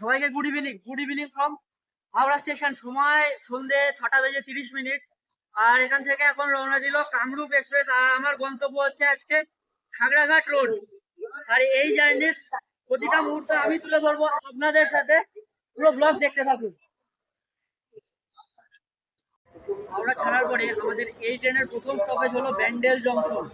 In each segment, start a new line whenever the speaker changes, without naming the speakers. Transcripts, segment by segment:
সবাইকে good evening from Howrah station. সময় সন্ধে 6:30। আর এখান থেকে এখন রওনা দিল কামরূপ এক্সপ্রেস। আর আমার গন্তব্য হচ্ছে আজকে খাগড়াঘাট রোড। আর এই জার্নির প্রতিটা মুহূর্ত আমি তুলে ধরবো আপনাদের সাথে। পুরো ব্লগ দেখতে থাকুন। হাওড়া ছাড়ার পরে আমাদের এই ট্রেনের প্রথম স্টপেজ হলো ব্যান্ডেল জংশন।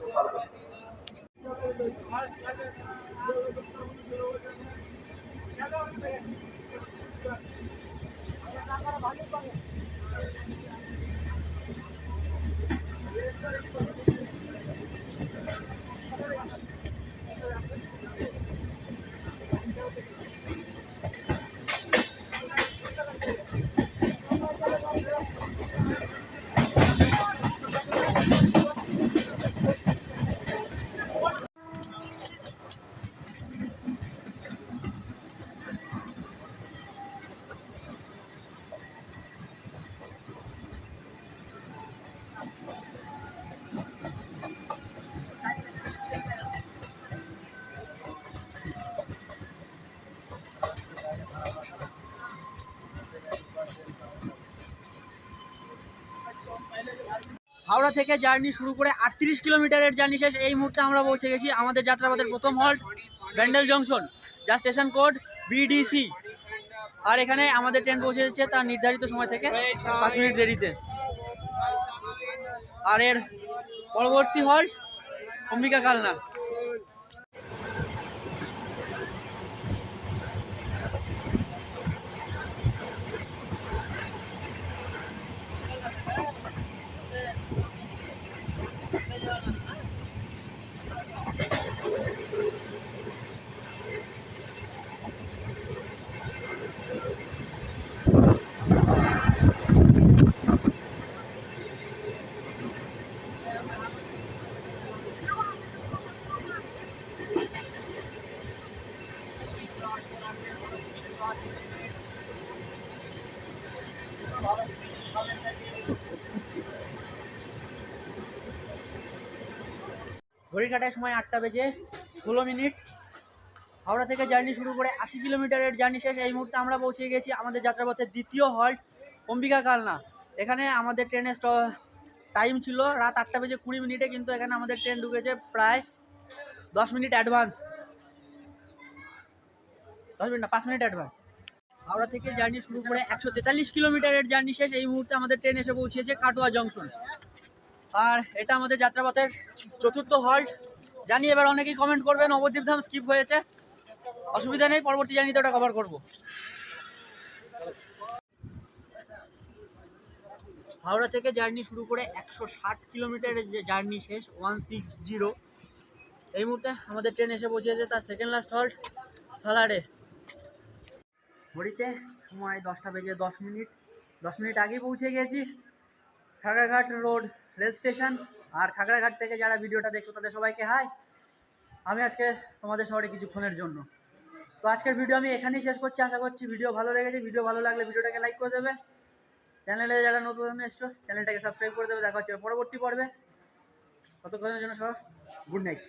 হাওড়া থেকে জার্নি শুরু করে 38 কিলোমিটারের জার্নি শেষ। এই মুহূর্তে আমরা পৌঁছে গেছি আমাদের যাত্রাপথের প্রথম হল্ট ব্যান্ডেল জংশন, যা স্টেশন কোড BDC। আর এখানে আমাদের ট্রেন পৌঁছে যাচ্ছে তার নির্ধারিত সময় থেকে 5 মিনিট দেরিতে। আর এর পরবর্তী হল্ট অম্বিকা কালনা। ঘড়ি কাটার সময় 8:16। হাওড়া থেকে জার্নি শুরু করে 80 কিলোমিটারের জার্নি শেষ। এই মুহূর্তে আমরা পৌঁছে গেছি আমাদের যাত্রাপথের দ্বিতীয় হল্ট অম্বিকা কালনা। এখানে আমাদের ট্রেনের টাইম ছিল রাত 8:20, কিন্তু এখানে আমাদের ট্রেন ঢুকেছে প্রায় 10 মিনিট অ্যাডভান্স। 10 মিনিট না, 5 মিনিট অ্যাডভান্স। হাওড়া থেকে জার্নি শুরু করে 143 কিলোমিটারের জার্নি শেষ। এই মুহূর্তে আমাদের ট্রেন এসে পৌঁছেছে কাটোয়া জংশন। আর এটা আমাদের যাত্রাপথের চতুর্থ হল্ট। জানি এবার অনেকেই কমেন্ট করবেন নবদ্বীপ ধাম স্কিপ হয়েছে। অসুবিধা নেই, পরবর্তী জার্নিতে ওটা কভার করবো। হাওড়া থেকে জার্নি শুরু করে 160 কিলোমিটারের যে জার্নি শেষ 160। এই মুহূর্তে আমাদের ট্রেন এসে পৌঁছেছে তার সেকেন্ড লাস্ট হল্ট সালারে। ঘড়িতে সময় 10:10। 10 মিনিট আগেই পৌঁছে গেছি খাগড়াঘাট রোড রেল স্টেশন। আর খাগড়াঘাট থেকে যারা ভিডিওটা দেখছো তাদের সবাইকে হাই। আমি আজকে তোমাদের শহরে কিছুক্ষণের জন্য। তো আজকের ভিডিও আমি এখানেই শেষ করছি। আশা করছি ভিডিও ভালো লেগেছে। ভিডিও ভালো লাগলে ভিডিওটাকে লাইক করে দেবে। চ্যানেলে যারা নতুন এসছো চ্যানেলটাকে সাবস্ক্রাইব করে দেবে। দেখা হচ্ছে পরবর্তী পর্বে। ততক্ষণের জন্য সব গুড নাইট।